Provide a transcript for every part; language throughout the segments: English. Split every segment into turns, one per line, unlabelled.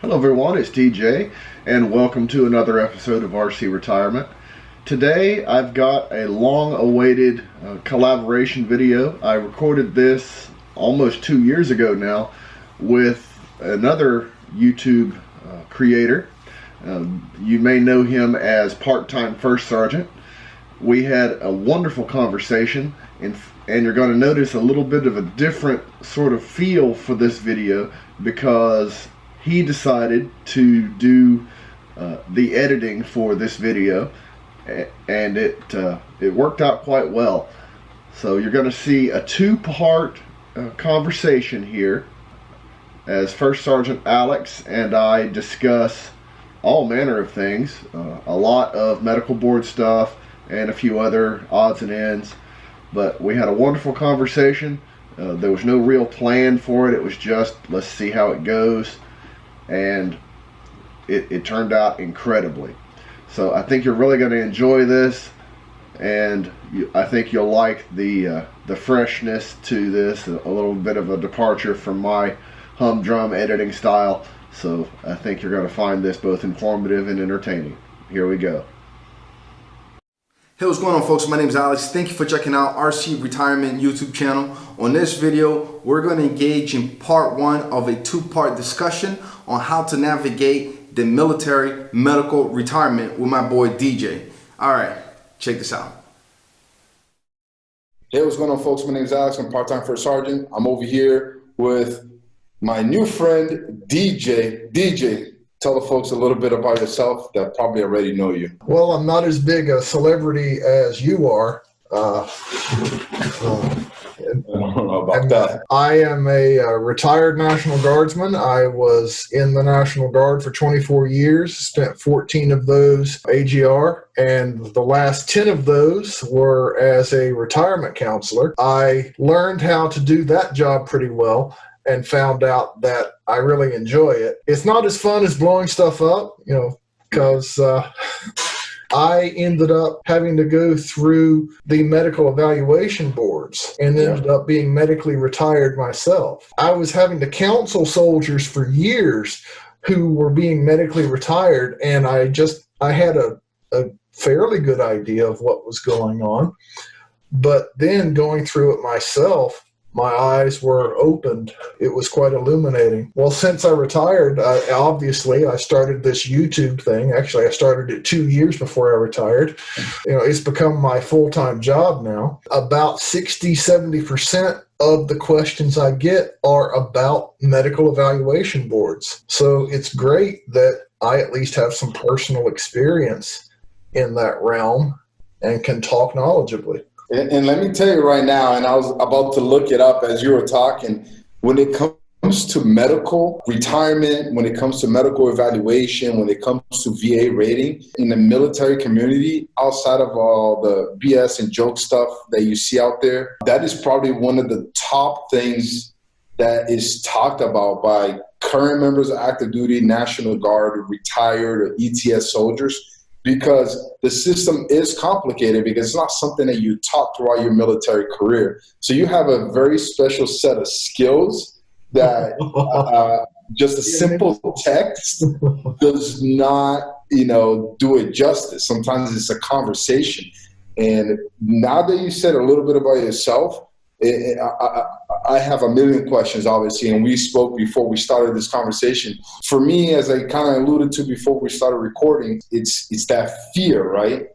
Hello everyone, it's DJ and welcome to another episode of RC Retirement. Today I've got a long-awaited collaboration video. I recorded this almost 2 years ago now with another YouTube creator. You may know him as Part-Time First Sergeant. We had a wonderful conversation and you're going to notice a little bit of a different sort of feel for this video because he decided to do the editing for this video, and it worked out quite well. So you're going to see a two-part conversation here as First Sergeant Alex and I discuss all manner of things, a lot of medical board stuff and a few other odds and ends. But we had a wonderful conversation. There was no real plan for it. It was just, let's see how it goes. And it turned out incredibly. So I think you're really going to enjoy this, and I think you'll like the freshness to this, a little bit of a departure from my humdrum editing style. So I think you're going to find this both informative and entertaining. Here we go.
Hey, what's going on, folks? My name is Alex. Thank you for checking out RC Retirement YouTube channel. On this video, we're going to engage in part one of a two-part discussion on how to navigate the military medical retirement with my boy DJ. All right, check this out. Hey, what's going on, folks? My name is Alex. I'm Part-Time First Sergeant. I'm over here with my new friend, DJ. DJ, tell the folks a little bit about yourself that probably already know you.
Well, I'm not as big a celebrity as you are.
I don't know about that.
I am a retired National Guardsman. I was in the National Guard for 24 years, spent 14 of those AGR, and the last 10 of those were as a retirement counselor. I learned how to do that job pretty well and found out that I really enjoy it. It's not as fun as blowing stuff up, because I ended up having to go through the medical evaluation boards and ended up being medically retired myself. I was having to counsel soldiers for years who were being medically retired, and I had a fairly good idea of what was going on. But then going through it myself, my eyes were opened. It was quite illuminating. Well, since I retired, obviously, I started this YouTube thing. Actually, I started it 2 years before I retired. It's become my full-time job now. About 60-70% of the questions I get are about medical evaluation boards. So it's great that I at least have some personal experience in that realm and can talk knowledgeably.
And let me tell you right now, and I was about to look it up as you were talking, when it comes to medical retirement, when it comes to medical evaluation, when it comes to VA rating in the military community, outside of all the BS and joke stuff that you see out there, that is probably one of the top things that is talked about by current members of active duty, National Guard, retired, or ETS soldiers. Because the system is complicated because it's not something that you taught throughout your military career. So you have a very special set of skills that just a simple text does not, do it justice. Sometimes it's a conversation. And now that you said a little bit about yourself, I have a million questions, obviously, and we spoke before we started this conversation. For me, as I kind of alluded to before we started recording, it's that fear, right?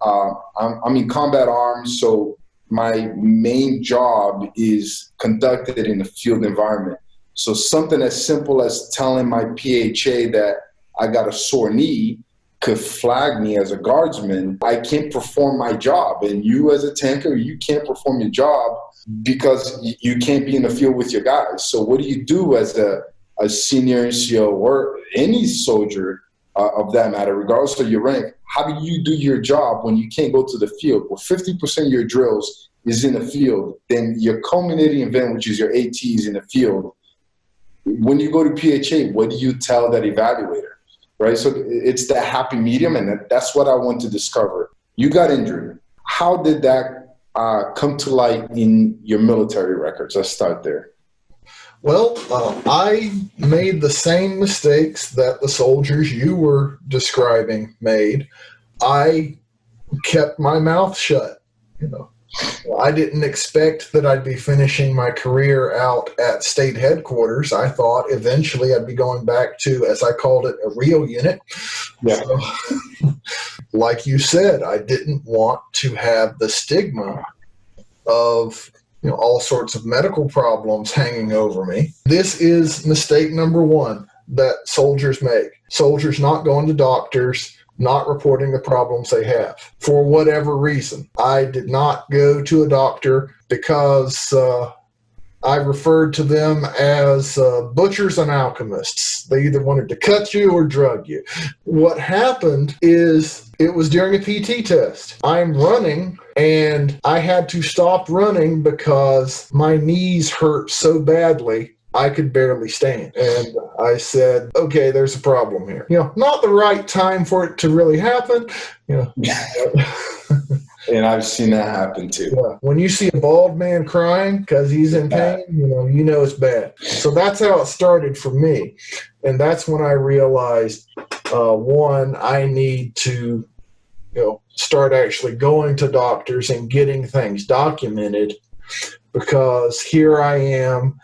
I'm in combat arms, so my main job is conducted in a field environment. So something as simple as telling my PHA that I got a sore knee could flag me as a guardsman. I can't perform my job, and you as a tanker, you can't perform your job because you can't be in the field with your guys. So what do you do as a senior NCO or any soldier of that matter, regardless of your rank? How do you do your job when you can't go to the field? Well, 50% of your drills is in the field. Then your culminating event, which is your AT, is in the field. When you go to PHA, what do you tell that evaluator? Right? So it's that happy medium, and that's what I want to discover. You got injured. How did that come to light in your military records? Let's start there.
Well, I made the same mistakes that the soldiers you were describing made. I kept my mouth shut. You know, I didn't expect that I'd be finishing my career out at state headquarters. I thought eventually I'd be going back to, as I called it, a real unit.
Yeah.
So, like you said, I didn't want to have the stigma of all sorts of medical problems hanging over me. This is mistake number one that soldiers make. Soldiers not going to doctors, not reporting the problems they have for whatever reason. I did not go to a doctor because I referred to them as butchers and alchemists. They either wanted to cut you or drug you. What happened is it was during a PT test. I'm running and I had to stop running because my knees hurt so badly I could barely stand. And I said, okay, there's a problem here. Not the right time for it to really happen.
And I've seen that happen too.
Yeah. When you see a bald man crying because he's in pain, you know it's bad. So that's how it started for me. And that's when I realized, one, I need to start actually going to doctors and getting things documented, because here I am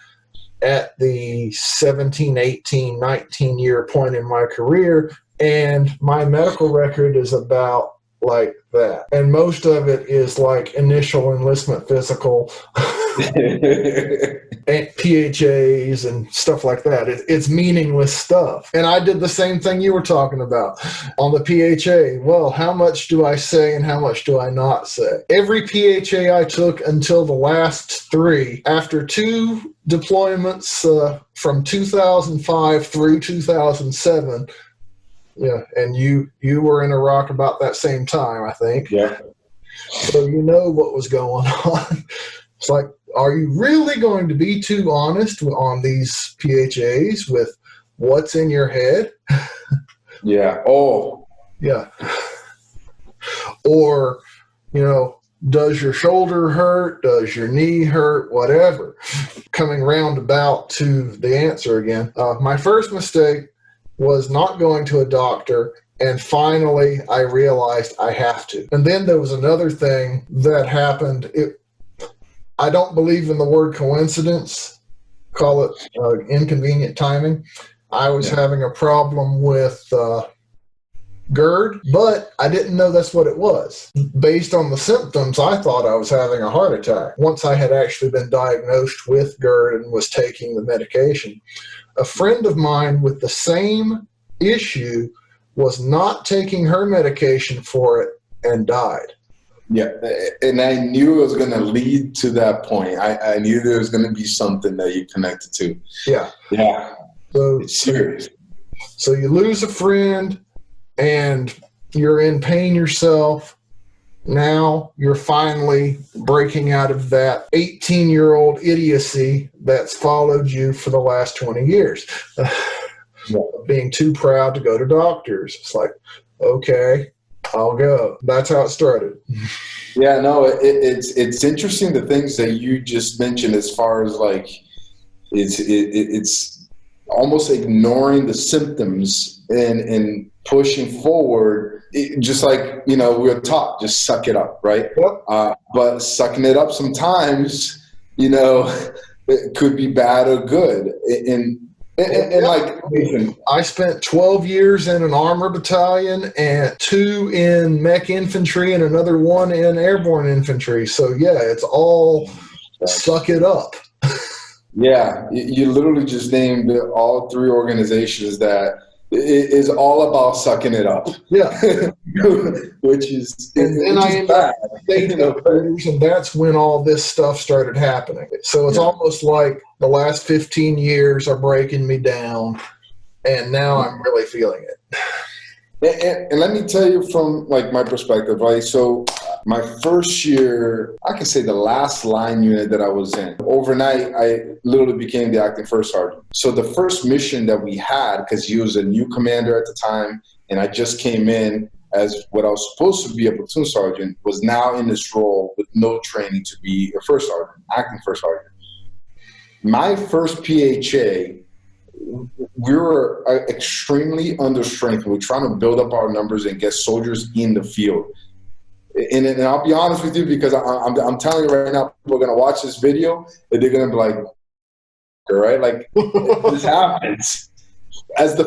at the 17, 18, 19 year point in my career, and my medical record is about like that. And most of it is like initial enlistment physical and PHAs and stuff like that. It's meaningless stuff. And I did the same thing you were talking about on the PHA. Well, how much do I say and how much do I not say? Every PHA I took until the last three, after two deployments from 2005 through 2007, yeah, and you were in Iraq about that same time, I think.
Yeah.
So you know what was going on. It's like, are you really going to be too honest on these PHAs with what's in your head?
Yeah. Oh.
Yeah. Or, does your shoulder hurt? Does your knee hurt? Whatever. Coming roundabout to the answer again. My first mistake was not going to a doctor, and finally I realized I have to. And then there was another thing that happened. I don't believe in the word coincidence. Call it inconvenient timing. I was having a problem with GERD, but I didn't know that's what it was. Based on the symptoms, I thought I was having a heart attack. Once I had actually been diagnosed with GERD and was taking the medication, a friend of mine with the same issue was not taking her medication for it and died.
Yeah, and I knew it was going to lead to that point. I knew there was going to be something that you connected to.
Yeah.
Yeah.
So
it's serious.
So you lose a friend and you're in pain yourself. Now you're finally breaking out of that 18-year-old idiocy that's followed you for the last 20 years. Being too proud to go to doctors. It's like, okay, I'll go. That's how it started.
Yeah, no, it's interesting the things that you just mentioned as far as like it's almost ignoring the symptoms and pushing forward. Just like, we're taught, just suck it up, right?
Yep.
But sucking it up sometimes, it could be bad or good. And like,
I spent 12 years in an armor battalion and 2 in mech infantry and another 1 in airborne infantry. So yeah, it's all suck it up.
Yeah, you literally just named all 3 organizations that is all about sucking it up.
Yeah.
which is
bad. And that's when all this stuff started happening. So it's almost like the last 15 years are breaking me down, and now I'm really feeling it.
And let me tell you from like my perspective, right? So my first year, I can say the last line unit that I was in, overnight, I literally became the acting first sergeant. So the first mission that we had, because he was a new commander at the time, and I just came in as what I was supposed to be a platoon sergeant, was now in this role with no training to be a first sergeant, acting first sergeant. My first PHA, we were extremely understrength. We're trying to build up our numbers and get soldiers in the field. And I'll be honest with you, because I'm telling you right now, people are going to watch this video and they're going to be like, all right, like this happens. As a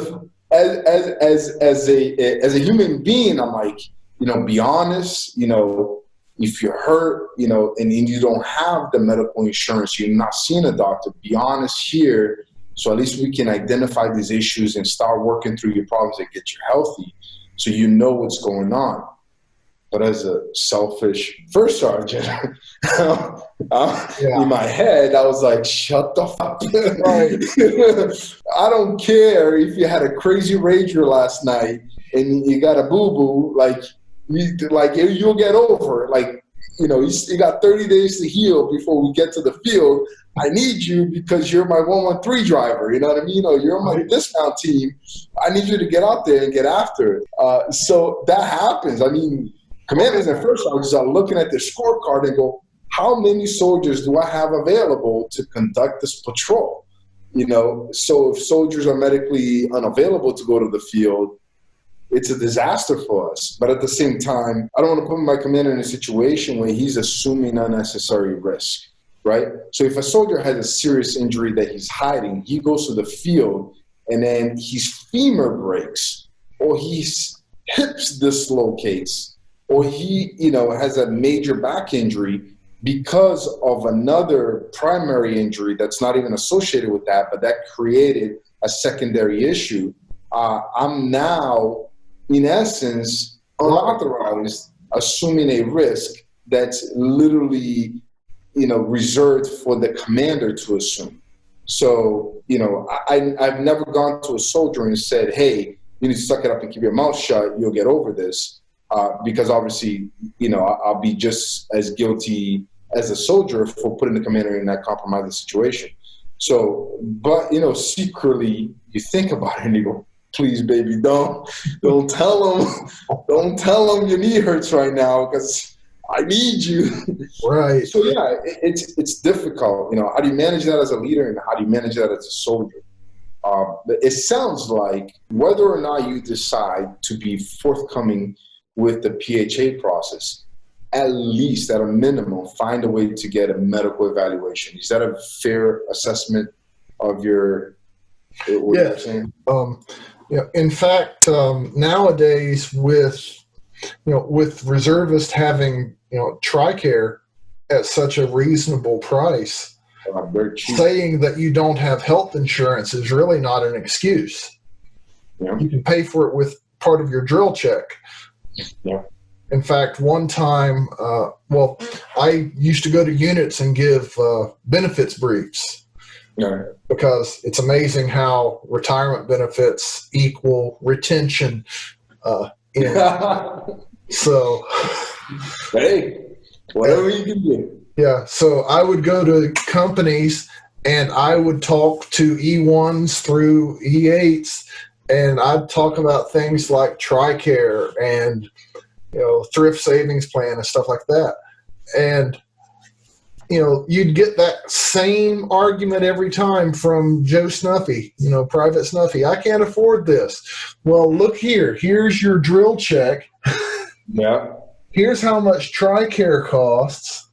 human being, I'm like, be honest, if you're hurt, and you don't have the medical insurance, you're not seeing a doctor, be honest here. So at least we can identify these issues and start working through your problems and get you healthy, so you know what's going on. But as a selfish first sergeant, in my head, I was like, shut the fuck up. Right. I don't care if you had a crazy rager last night and you got a boo-boo, you'll get over it. Like, you got 30 days to heal before we get to the field. I need you because you're my 113 driver. You know what I mean? You're on my dismount team. I need you to get out there and get after it. So that happens. I mean, commanders and first sergeants are looking at their scorecard and go, how many soldiers do I have available to conduct this patrol? So if soldiers are medically unavailable to go to the field, it's a disaster for us. But at the same time, I don't want to put my commander in a situation where he's assuming unnecessary risk, right? So if a soldier has a serious injury that he's hiding, he goes to the field and then his femur breaks or his hips dislocates, or he, has a major back injury because of another primary injury that's not even associated with that, but that created a secondary issue. I'm now, in essence, unauthorized, assuming a risk that's literally, reserved for the commander to assume. So, I've never gone to a soldier and said, hey, you need to suck it up and keep your mouth shut, you'll get over this. Because obviously, I'll be just as guilty as a soldier for putting the commander in that compromising situation. So, but, secretly, you think about it and you go, please, baby, don't tell them your knee hurts right now because I need you.
Right.
So, yeah, it's difficult. How do you manage that as a leader and how do you manage that as a soldier? It sounds like whether or not you decide to be forthcoming with the PHA process, at least at a minimum, find a way to get a medical evaluation. Is that a fair assessment of what you're saying?
In fact, nowadays with reservists having, TRICARE at such a reasonable price, saying that you don't have health insurance is really not an excuse.
Yeah.
You can pay for it with part of your drill check.
Yeah.
In fact, one time, I used to go to units and give benefits briefs.
Yeah.
Because it's amazing how retirement benefits equal retention. So,
hey, whatever you can do.
Yeah, so I would go to companies and I would talk to E1s through E8s, and I'd talk about things like TRICARE and thrift savings plan and stuff like that. And you'd get that same argument every time from Joe Snuffy, Private Snuffy. I can't afford this. Well, look here. Here's your drill check.
Yeah.
Here's how much TRICARE costs.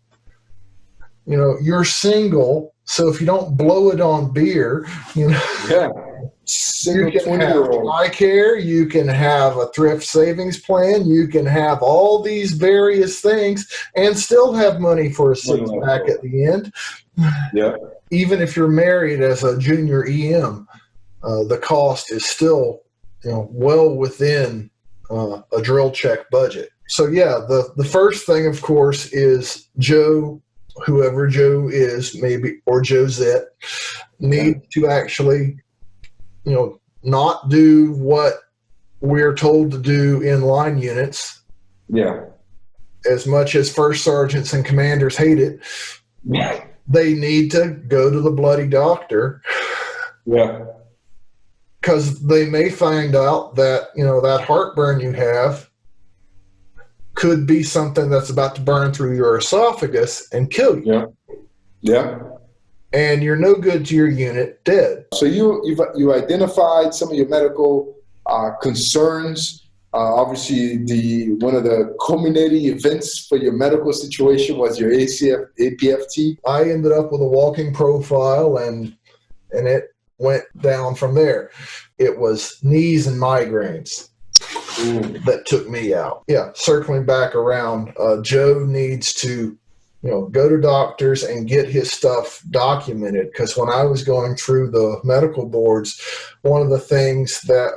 You're single, so if you don't blow it on beer,
Yeah. Single
you can have
20-year-old.
TRICARE, you can have a thrift savings plan, you can have all these various things and still have money for a six-pack at the end.
Yeah.
Even if you're married as a junior EM, the cost is still well within a drill check budget. So yeah, the first thing, of course, is Joe, whoever Joe is, maybe, or Josette, need to actually not do what we're told to do in line units.
Yeah.
As much as first sergeants and commanders hate it,
Yeah.
they need to go to the bloody doctor.
Yeah.
Because they may find out that, that heartburn you have could be something that's about to burn through your esophagus and kill you.
Yeah. Yeah.
and you're no good to your unit, dead.
So you identified some of your medical concerns. Obviously, one of the culminating events for your medical situation was your APFT.
I ended up with a walking profile, and it went down from there. It was knees and migraines that took me out. Yeah, circling back around, Joe needs to go to doctors and get his stuff documented, because when I was going through the medical boards, one of the things that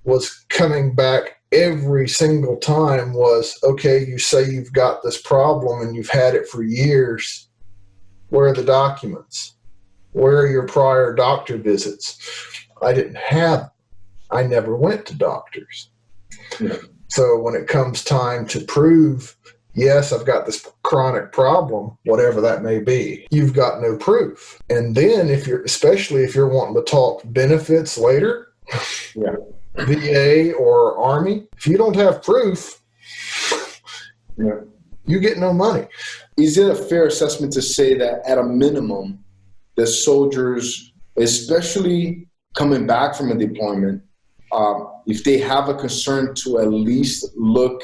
was coming back every single time was, okay, you say you've got this problem and you've had it for years. Where are the documents? Where are your prior doctor visits? I didn't have, I never went to doctors.
Yeah.
So when it comes time to prove, yes, I've got this chronic problem, whatever that may be, you've got no proof. And then especially if you're wanting to talk benefits later,
yeah.
VA or Army, if you don't have proof,
Yeah.
you get no money.
Is it a fair assessment to say that at a minimum, the soldiers, especially coming back from a deployment, if they have a concern, to at least look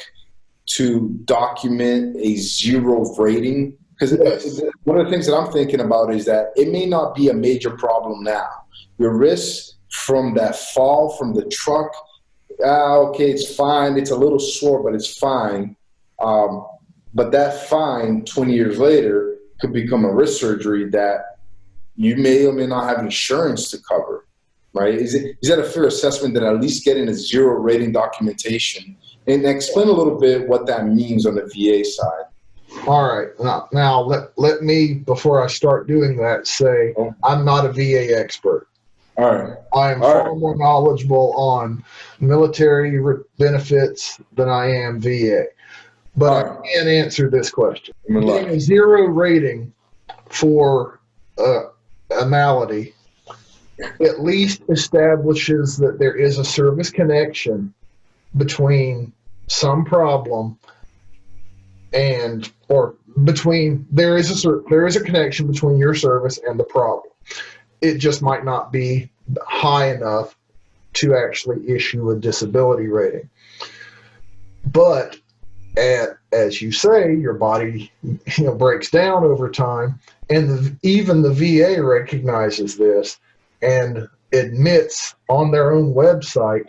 to document a 0 rating? Because
Yes.
one of the things that I'm thinking about is that it may not be a major problem now. Your risk from that fall from the truck, okay, it's fine. It's a little sore, but it's fine. But that fine 20 years later could become a wrist surgery that you may or may not have insurance to cover, right? Is that a fair assessment, that at least getting a 0 rating documentation? And explain a little bit what that means on the VA side.
All right. Now let me, before I start doing that, say I'm not a VA expert.
All right.
I am far more knowledgeable on military benefits than I am VA. But I can answer this question. Getting a 0 rating for a malady at least establishes that there is a service connection between some problem there is a connection between your service and the problem. It just might not be high enough to actually issue a disability rating. But as you say, your body breaks down over time, and even the VA recognizes this and admits on their own website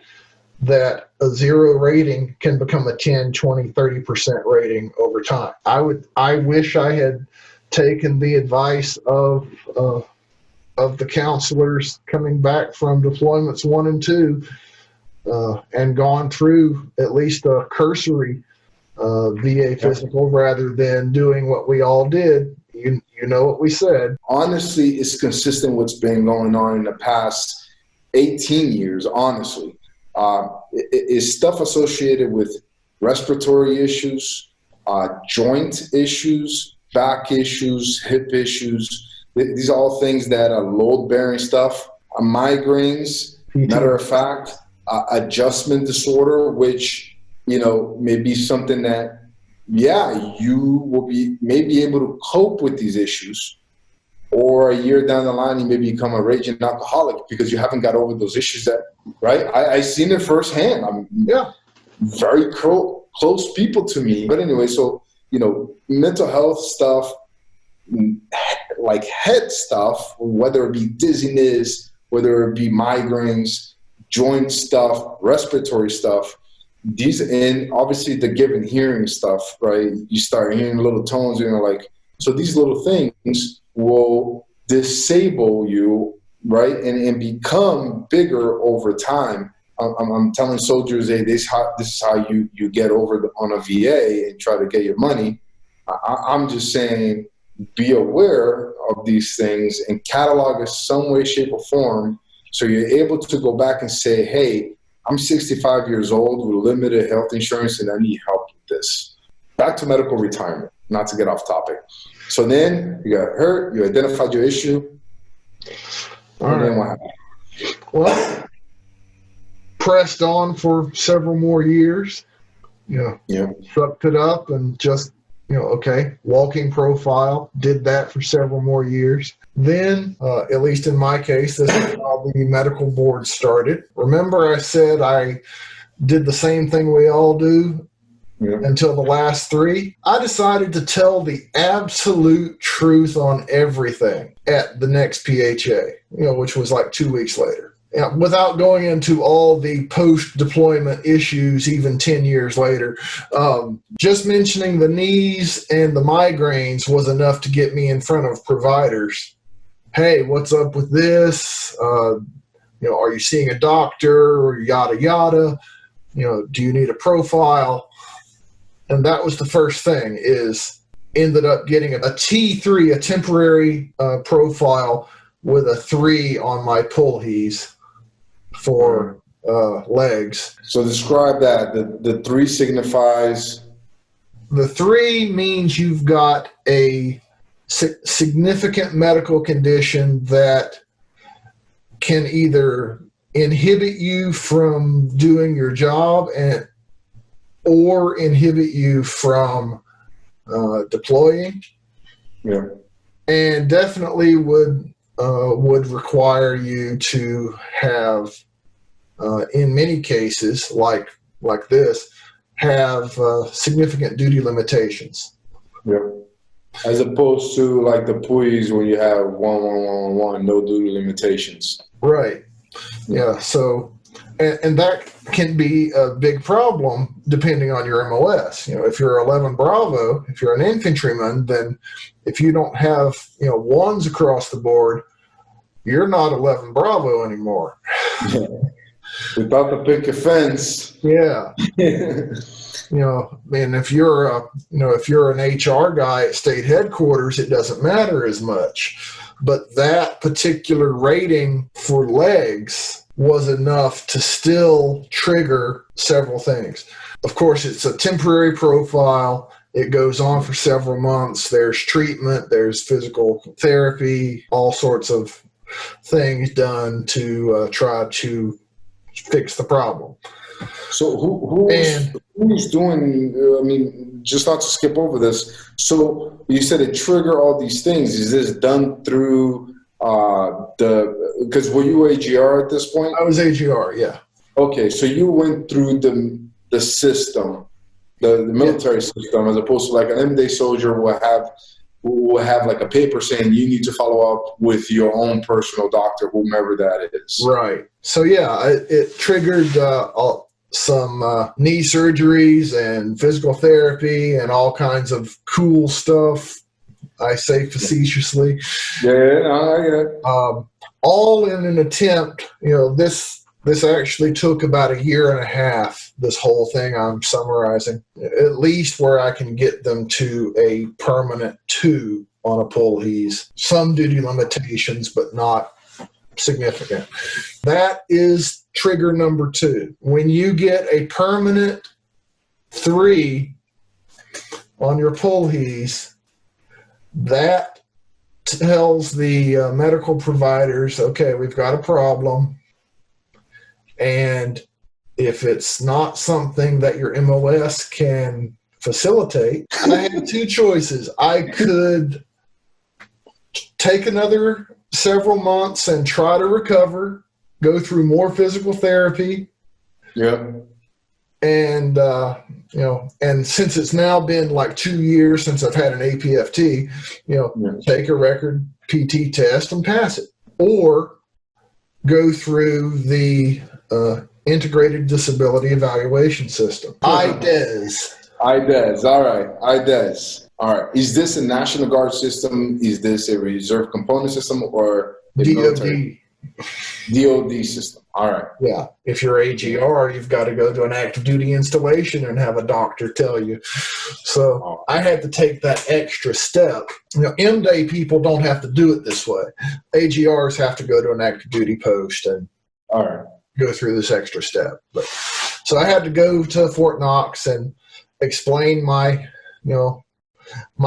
that a 0 rating can become a 10, 20, 30% rating over time. I wish I had taken the advice of the counselors coming back from deployments 1 and 2 and gone through at least a cursory VA physical rather than doing what we all did. You know what we said.
Honestly, it's consistent with what's been going on in the past 18 years, honestly. It's stuff associated with respiratory issues, joint issues, back issues, hip issues. These are all things that are load-bearing stuff. Migraines, matter of fact, adjustment disorder, which, may be something that, you will may be able to cope with these issues. Or a year down the line, you may become a raging alcoholic because you haven't got over those issues right? I seen it firsthand. Very close people to me. But anyway, so, mental health stuff, like head stuff, whether it be dizziness, whether it be migraines, joint stuff, respiratory stuff, and obviously the given hearing stuff, right? You start hearing little tones, so these little things will disable you, right? And become bigger over time. I'm telling soldiers, hey, this is how you get over on a VA and try to get your money. I'm just saying, be aware of these things and catalog in some way, shape, or form, so you're able to go back and say, hey, I'm 65 years old with limited health insurance and I need help with this. Back to medical retirement, not to get off topic. So then you got hurt, you identified your issue. And then what happened?
Well, pressed on for several more years. Sucked it up and just Okay, walking profile, did that for several more years. Then, at least in my case, this is how the medical board started. Remember I said I did the same thing we all do until the last 3? I decided to tell the absolute truth on everything at the next PHA, which was like 2 weeks later. Without going into all the post-deployment issues, even 10 years later, just mentioning the knees and the migraines was enough to get me in front of providers. Hey, what's up with this? Are you seeing a doctor or yada, yada? Do you need a profile? And that was the first thing, is ended up getting a T3, a temporary profile with a 3 on my PULHES for legs.
So describe that. The 3 signifies?
The 3 means you've got a significant medical condition that can either inhibit you from doing your job or inhibit you from deploying.
Yeah.
And definitely would require you to have, in many cases, like this, have significant duty limitations.
Yeah. As opposed to like the PUIs when you have 1, no duty limitations.
Right. Yeah. So, and that can be a big problem depending on your MOS. If you're 11 Bravo, if you're an infantryman, then if you don't have, 1s across the board, you're not 11 Bravo anymore.
Without the picket fence.
Yeah. And if you're an HR guy at state headquarters, it doesn't matter as much. But that particular rating for legs was enough to still trigger several things. Of course, it's a temporary profile. It goes on for several months. There's treatment, there's physical therapy, all sorts of things done to try to fix the problem.
So who's doing, just not to skip over this. So you said it triggered all these things. Is this done through because were you AGR at this point?
I was AGR, yeah.
Okay, so you went through the system, the military system, as opposed to like an MDAY soldier will have like a paper saying you need to follow up with your own personal doctor, whomever that is.
Right. So yeah, it triggered some knee surgeries and physical therapy and all kinds of cool stuff. I say facetiously.
Yeah.
All in an attempt, this actually took about 1.5 years, this whole thing I'm summarizing, at least where I can get them to a permanent 2 on a PULHES. Some duty limitations, but not significant. That is trigger number 2. When you get a permanent 3 on your PULHES, that tells the medical providers, okay, we've got a problem. And if it's not something that your MOS can facilitate, I had 2 choices. I could take another several months and try to recover, go through more physical therapy.
Yeah.
And, and since it's now been like 2 years since I've had an APFT, take a record PT test and pass it. Or go through the Integrated Disability Evaluation System. IDES.
All right. IDES. All right. Is this a National Guard system? Is this a reserve component system or a military? DOD system. All right.
Yeah. If you're AGR, you've got to go to an active duty installation and have a doctor tell you. So I had to take that extra step. MDAY people don't have to do it this way. AGRs have to go to an active duty post and
all right,
go through this extra step. But so I had to go to Fort Knox and explain my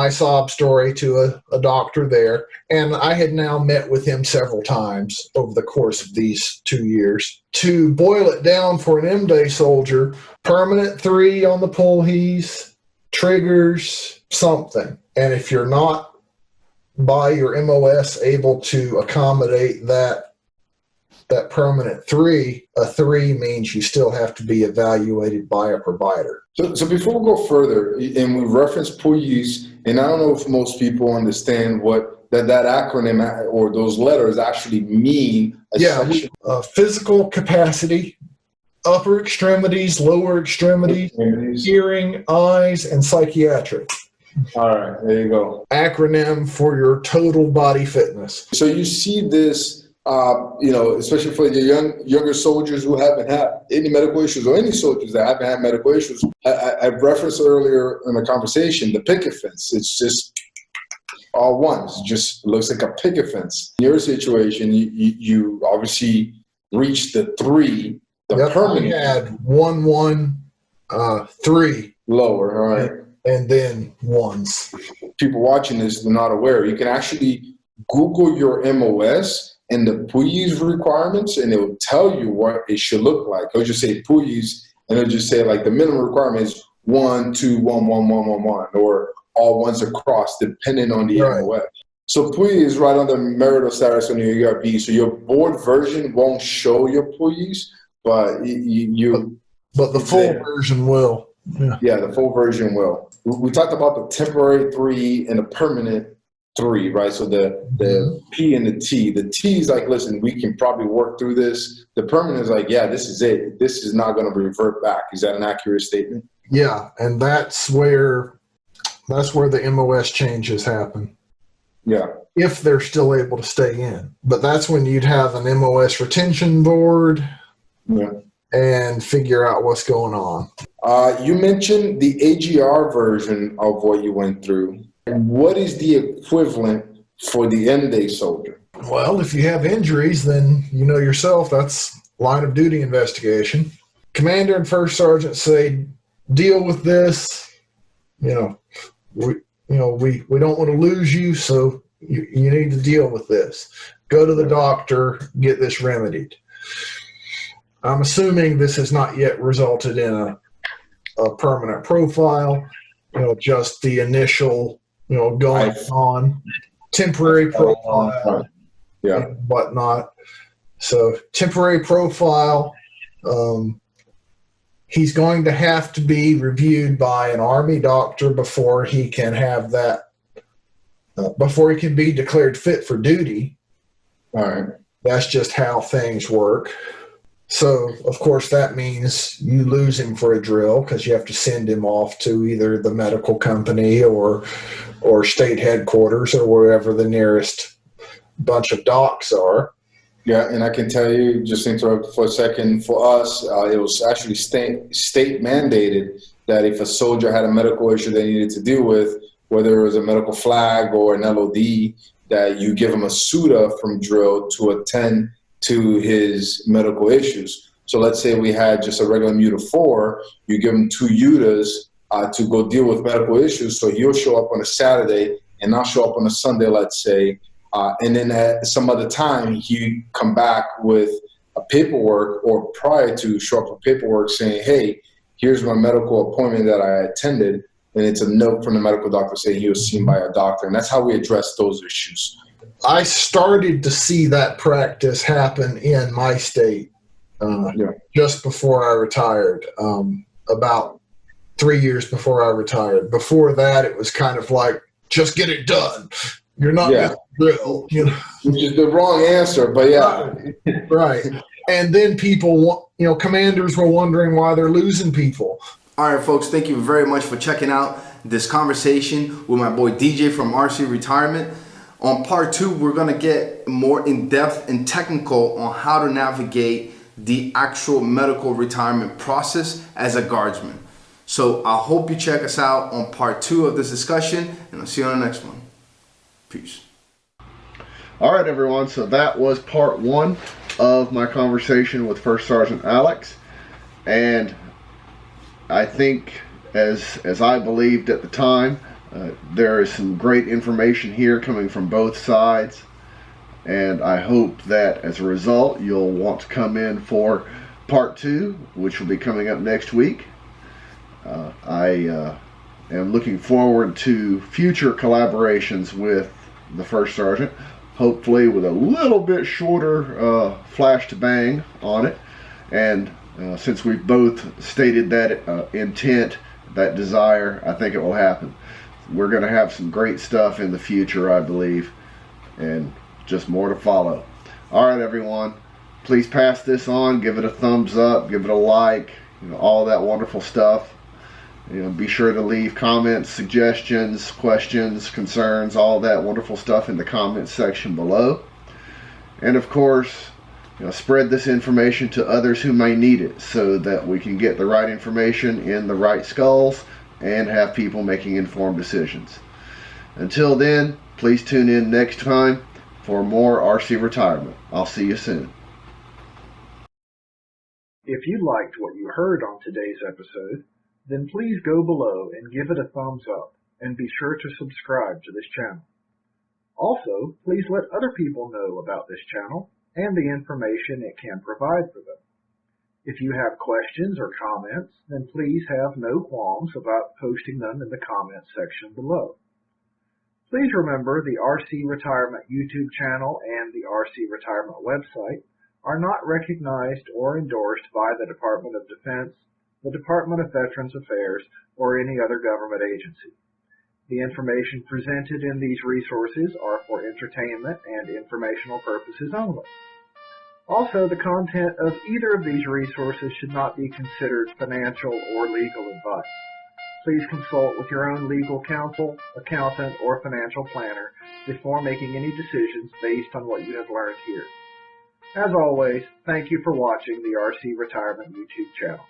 sob story to a doctor there. And I had now met with him several times over the course of these 2 years. To boil it down for an MDAY soldier, permanent 3 on the PULHES, triggers something. And if you're not by your MOS able to accommodate that permanent 3, a 3 means you still have to be evaluated by a provider.
So before we go further, and we reference PULHES, and I don't know if most people understand what that acronym or those letters actually mean.
Physical capacity, upper extremities, lower extremities, hearing, eyes, and psychiatric.
All right, there you go.
Acronym for your total body fitness.
So you see this, especially for the younger soldiers who haven't had any medical issues, or any soldiers that haven't had medical issues. I referenced earlier in the conversation the picket fence. It's just all ones. It just looks like a picket fence. In your situation, you obviously reached the 3. Permanent.
I had 1, 1, 3
lower. All right.
And then ones.
People watching this are not aware. You can actually Google your MOS and the PULHES requirements, and it will tell you what it should look like. It'll just say PULHES, and it'll just say like the minimum requirement is 1, 2, 1, 1, 1, 1, 1, or all ones across, depending on the MOS. So PULHES is right under marital status on your ERB. So your board version won't show your PULHES, but
But the full version will.
Yeah, the full version will. We talked about the temporary 3 and the permanent 3, right? So the P and the T. The T is like, listen, we can probably work through this. The permanent is like, yeah, this is it. This is not going to revert back. Is that an accurate statement?
Yeah, and that's where the MOS changes happen.
Yeah.
If they're still able to stay in. But that's when you'd have an MOS retention board and figure out what's going on.
You mentioned the AGR version of what you went through. What is the equivalent for the MDAY soldier?
Well, if you have injuries, then you know yourself, that's line of duty investigation. Commander and first sergeant say, deal with this. We don't want to lose you, so you need to deal with this. Go to the doctor, get this remedied. I'm assuming this has not yet resulted in a permanent profile, just the initial, going on, temporary profile, and whatnot. So temporary profile, he's going to have to be reviewed by an Army doctor before he can have that, before he can be declared fit for duty.
All right.
That's just how things work. So, of course, that means you lose him for a drill because you have to send him off to either the medical company or state headquarters or wherever the nearest bunch of docs are.
Yeah, and I can tell you, just interrupt for a second, for us, it was actually state mandated that if a soldier had a medical issue they needed to deal with, whether it was a medical flag or an LOD, that you give him a SUTA from drill to attend to his medical issues. So let's say we had just a regular MUTA 4, you give him 2 UTAs to go deal with medical issues. So he'll show up on a Saturday and I'll show up on a Sunday, let's say, and then at some other time he come back with a paperwork, or prior to show up with paperwork saying, hey, here's my medical appointment that I attended, and it's a note from the medical doctor saying he was seen by a doctor. And that's how we address those issues.
I started to see that practice happen in my state just before I retired, about 3 years before I retired. Before that, it was kind of like, just get it done. You're not going to drill.
Which is the wrong answer, but yeah.
Right. And then people, commanders were wondering why they're losing people.
All right, folks, thank you very much for checking out this conversation with my boy DJ from RC Retirement. On part 2, we're going to get more in-depth and technical on how to navigate the actual medical retirement process as a guardsman. So I hope you check us out on part 2 of this discussion, and I'll see you on the next one. Peace.
All right, everyone. So that was part 1 of my conversation with First Sergeant Alex. And I think, as I believed at the time, there is some great information here coming from both sides, and I hope that as a result you'll want to come in for part 2, which will be coming up next week. I am looking forward to future collaborations with the First Sergeant, hopefully with a little bit shorter flash to bang on it. And since we've both stated that intent, that desire, I think it will happen. We're going to have some great stuff in the future, I believe, and just more to follow. All right, everyone, please pass this on, give it a thumbs up, give it a like, all that wonderful stuff. Be sure to leave comments, suggestions, questions, concerns, all that wonderful stuff in the comments section below. And of course, spread this information to others who may need it so that we can get the right information in the right skulls and have people making informed decisions. Until then, please tune in next time for more RC Retirement. I'll see you soon.
If you liked what you heard on today's episode, then please go below and give it a thumbs up, and be sure to subscribe to this channel. Also, please let other people know about this channel and the information it can provide for them. If you have questions or comments, then please have no qualms about posting them in the comments section below. Please remember the RC Retirement YouTube channel and the RC Retirement website are not recognized or endorsed by the Department of Defense, the Department of Veterans Affairs, or any other government agency. The information presented in these resources are for entertainment and informational purposes only. Also, the content of either of these resources should not be considered financial or legal advice. Please consult with your own legal counsel, accountant, or financial planner before making any decisions based on what you have learned here. As always, thank you for watching the RC Retirement YouTube channel.